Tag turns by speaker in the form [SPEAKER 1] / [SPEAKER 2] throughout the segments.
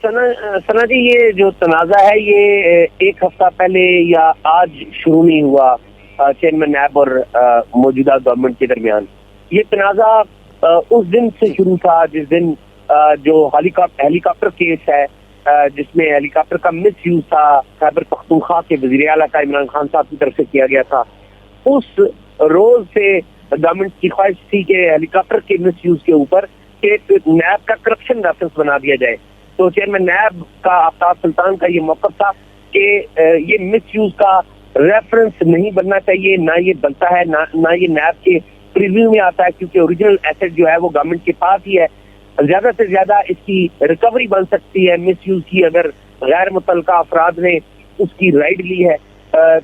[SPEAKER 1] سنا جی یہ جو تنازع ہے یہ ایک ہفتہ پہلے یا آج شروع نہیں ہوا چیئرمین نیب اور موجودہ گورنمنٹ کے درمیان. یہ تنازع اس دن سے شروع تھا جس دن جو ہیلی کاپٹر کیس ہے جس میں ہیلی کاپٹر کا مس یوز تھا خیبر پختونخوا کے وزیر اعلیٰ کا عمران خان صاحب کی طرف سے کیا گیا تھا. اس روز سے گورنمنٹ کی خواہش تھی کہ ہیلی کاپٹر کے مس یوز کے اوپر نیب کا کرپشن ریفرنس بنا دیا جائے. تو چیئرمین نیب کا آفتاب سلطان کا یہ موقف تھا کہ یہ مس یوز کا ریفرنس نہیں بننا چاہیے, نہ یہ بنتا ہے, نہ یہ نیب کے پریویو میں آتا ہے, کیونکہ اوریجنل ایسٹ جو ہے وہ گورنمنٹ کے پاس ہی ہے. زیادہ سے زیادہ اس کی ریکوری بن سکتی ہے مس یوز کی اگر غیر متعلقہ افراد نے اس کی رائٹ لی ہے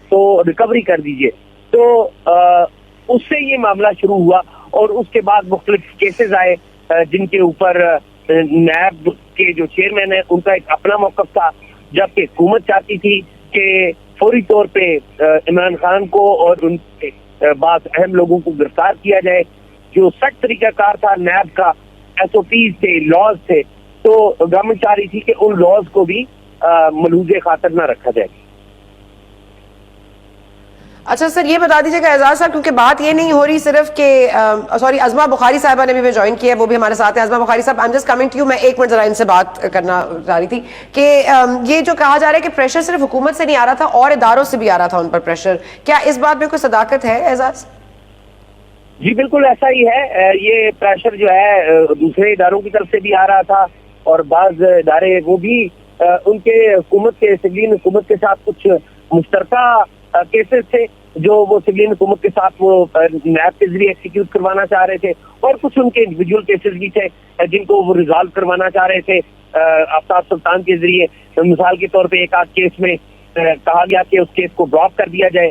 [SPEAKER 1] تو ریکوری کر دیجئے. تو اس سے یہ معاملہ شروع ہوا اور اس کے بعد مختلف کیسز آئے جن کے اوپر نیب کے جو چیئرمین ہیں ان کا ایک اپنا موقف تھا, جبکہ حکومت چاہتی تھی کہ فوری طور پہ عمران خان کو اور ان کے بعض اہم لوگوں کو گرفتار کیا جائے. جو سخت طریقہ کار تھا نیب کا, ایس او پیز تھے, لاز تھے, تو گورنمنٹ چاہ رہی تھی کہ ان لاز کو بھی ملحوظ خاطر نہ رکھا جائے.
[SPEAKER 2] اچھا سر یہ بتا دیجیے گا اعزاز صاحب, کیونکہ بات یہ نہیں ہو رہی صرف کہ ازما بخاری صاحبہ نے بھی جوائن کیا ہے, وہ بھی ہمارے ساتھ ہیں. ازما بخاری صاحب, I am just coming to you, میں ایک منٹ ذرا ان سے بات کرنا چاہ رہی تھی کہ یہ جو کہا جا رہا ہے کہ پریشر صرف حکومت سے نہیں آ رہا تھا اور اداروں سے بھی آ رہا تھا ان پر پریشر, کیا اس بات میں کوئی صداقت ہے اعزاز؟
[SPEAKER 1] جی بالکل ایسا ہی ہے. یہ پریشر جو ہے دوسرے اداروں کی طرف سے بھی آ رہا تھا اور بعض ادارے وہ بھی ان کے حکومت کے سویلین حکومت کے ساتھ کچھ مشترکہ کیسز تھے جو وہ سویلین حکومت کے ساتھ وہ نیب کے ذریعے ایکسیکیوٹ کروانا چاہ رہے تھے, اور کچھ ان کے انڈیویجول کیسز بھی تھے جن کو وہ ریزالو کروانا چاہ رہے تھے آفتاب سلطان کے ذریعے. مثال کے طور پہ ایک آدھ کیس میں کہا گیا کہ اس کیس کو ڈراپ کر دیا جائے,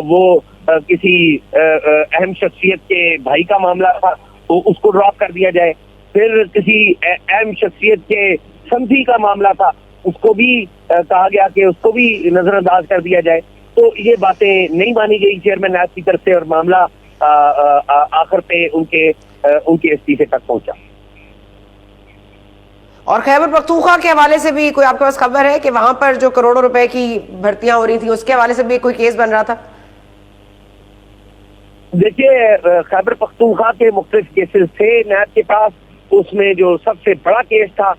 [SPEAKER 1] وہ کسی اہم شخصیت کے بھائی کا معاملہ تھا تو اس کو ڈراپ کر دیا جائے. پھر کسی اہم شخصیت کے سمجھی کا معاملہ تھا, اس کو بھی کہا گیا کہ اس کو بھی نظر انداز کر دیا جائے. تو یہ باتیں نہیں مانی گئی چیئرمین نیب کی طرف سے اور معاملہ آخر پہ ان کے استعفے تک پہنچا.
[SPEAKER 2] اور خیبر پختونخوا کے حوالے سے بھی کوئی آپ کے پاس خبر ہے کہ وہاں پر جو کروڑوں روپے کی بھرتیاں ہو رہی تھیں اس کے حوالے سے بھی کوئی کیس بن رہا تھا؟
[SPEAKER 1] دیکھیے خیبر پختونخوا کے مختلف کیسز تھے نیب کے پاس. اس میں جو سب سے بڑا کیس تھا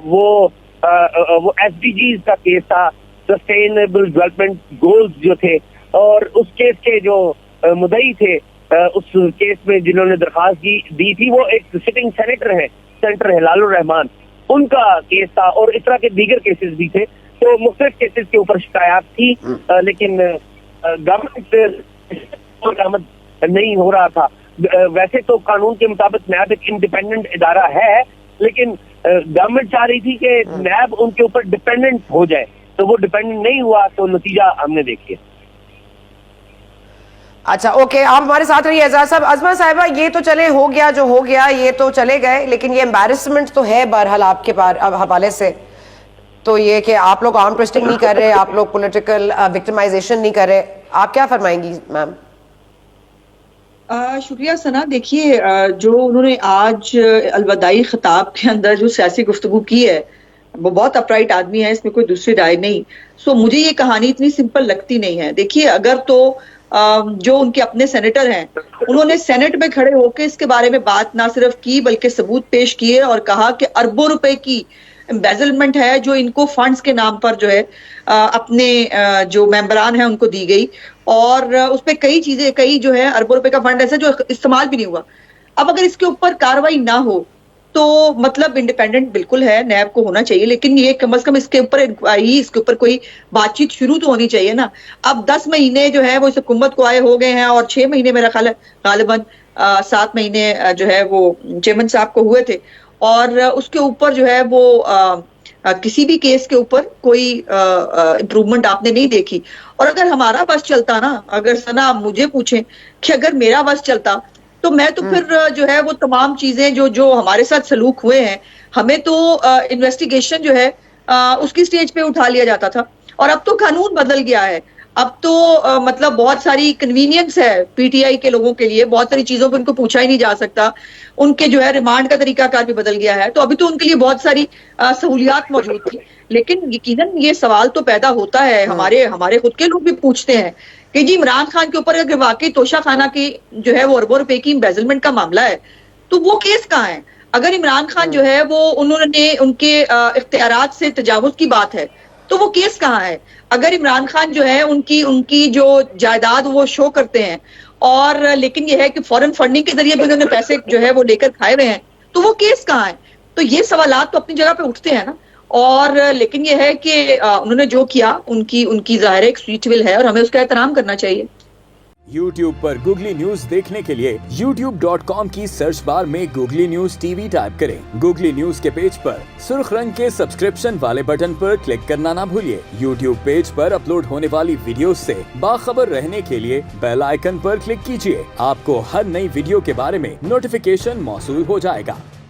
[SPEAKER 1] وہ ایس ڈی جیز کا کیس تھا, سسٹینیبل ڈیولپمنٹ گولز جو تھے, اور اس کیس کے جو مدعی تھے اس کیس میں جنہوں نے درخواست دی تھی وہ ایک سٹنگ سینیٹر ہلال الرحمان, ان کا کیس تھا, اور اس طرح کے دیگر کیسز بھی تھے. تو مختلف کیسز کے اوپر شکایات تھی, لیکن گورنمنٹ نہیں ہو رہا تھا. ویسے تو قانون کے مطابق نیب ایک انڈیپینڈنٹ ادارہ ہے, لیکن گورنمنٹ چاہ رہی تھی کہ نیب ان کے اوپر ڈیپینڈنٹ ہو جائے, تو وہ ڈیپینڈنٹ نہیں ہوا, تو نتیجہ ہم نے دیکھیے.
[SPEAKER 2] اچھا اوکے, آپ ہمارے ساتھ رہیے اعزاز صاحب. ازما صاحبہ یہ تو چلے ہو گیا جو ہو گیا, یہ تو چلے گئے, لیکن یہ امبیرسمنٹ تو ہے بہرحال آپ کے حوالے سے. تو یہ کہ آپ لوگ آرم ٹویسٹنگ نہیں کر رہے, آپ لوگ پولیٹیکل وکٹمائزیشن نہیں کر رہے, آپ کیا فرمائیں گی میم؟
[SPEAKER 3] شکریہ ثنا. دیکھیے جو انہوں نے آج الوداعی خطاب کے اندر جو سیاسی گفتگو کی ہے وہ بہت اپرائٹ آدمی ہے, اس میں کوئی دوسری رائے نہیں. سو مجھے یہ کہانی اتنی سمپل لگتی نہیں ہے. دیکھیے اگر تو جو ان کے اپنے سینیٹر ہیں انہوں نے سینٹ میں کھڑے ہو کے اس کے بارے میں بات نہ صرف کی بلکہ ثبوت پیش کیے اور کہا کہ اربوں روپے کی امبیزلمنٹ ہے جو ان کو فنڈز کے نام پر جو ہے اپنے جو ممبران ہیں ان کو دی گئی, اور اس پہ کئی جو ہے اربوں روپے کا فنڈ ایسا جو استعمال بھی نہیں ہوا. اب اگر اس کے اوپر کاروائی نہ ہو تو مطلب انڈیپینڈنٹ بالکل ہے, نیب کو ہونا چاہیے, لیکن یہ کم از کم اس کے اوپر انکوائری, اس کے اوپر کوئی بات چیت شروع تو ہونی چاہیے نا. اب 10 مہینے جو ہے وہ اس حکومت کو آئے ہو گئے ہیں, اور 6 مہینے میرا خیال ہے غالباً 7 مہینے جو ہے وہ چیئرمین صاحب کو ہوئے تھے, اور اس کے اوپر جو ہے وہ کسی بھی کیس کے اوپر کوئی امپروومنٹ آپ نے نہیں دیکھی. اور اگر ہمارا بس چلتا نا, اگر ثنا مجھے پوچھیں کہ اگر میرا بس چلتا تو میں تو پھر جو ہے وہ تمام چیزیں جو ہمارے ساتھ سلوک ہوئے ہیں, ہمیں تو انویسٹیگیشن جو ہے اس کی سٹیج پہ اٹھا لیا جاتا تھا. اور اب تو قانون بدل گیا ہے, اب تو مطلب بہت ساری کنوینئنس ہے پی ٹی آئی کے لوگوں کے لیے, بہت ساری چیزوں پہ ان کو پوچھا ہی نہیں جا سکتا, ان کے جو ہے ریمانڈ کا طریقہ کار بھی بدل گیا ہے, تو ابھی تو ان کے لیے بہت ساری سہولیات موجود تھی. لیکن یقیناً یہ سوال تو پیدا ہوتا ہے, ہمارے خود کے لوگ بھی پوچھتے ہیں کہ جی عمران خان کے اوپر اگر واقعی توشہ خانہ کی جو ہے وہ اربوں روپے کی امبیزلمنٹ کا معاملہ ہے تو وہ کیس کہاں ہے؟ اگر عمران خان جو ہے وہ انہوں نے ان کے اختیارات سے تجاوز کی بات ہے تو وہ کیس کہاں ہے؟ اگر عمران خان جو ہے ان کی جو جائیداد وہ شو کرتے ہیں اور لیکن یہ ہے کہ فورن فنڈنگ کے ذریعے بھی انہوں نے پیسے جو ہے وہ لے کر کھائے ہوئے ہیں, تو وہ کیس کہاں ہے؟ تو یہ سوالات تو اپنی جگہ پہ اٹھتے ہیں نا. اور لیکن یہ ہے کہ انہوں نے جو کیا ان کی ظاہر ایک سویٹ ول ہے اور ہمیں اس کا احترام کرنا چاہیے.
[SPEAKER 4] YouTube پر گوگلی نیوز دیکھنے کے لیے youtube.com کی سرچ بار میں googly news T V type کریں. گوگلی نیوز کے پیج پر سرخ رنگ کے سبسکرپشن والے بٹن پر کلک کرنا نہ بھولیے. YouTube پیج پر اپلوڈ ہونے والی ویڈیوز سے باخبر رہنے کے لیے بیل آئیکن پر کلک کیجیے. آپ کو ہر نئی ویڈیو کے بارے میں نوٹیفیکیشن موصول ہو جائے گا.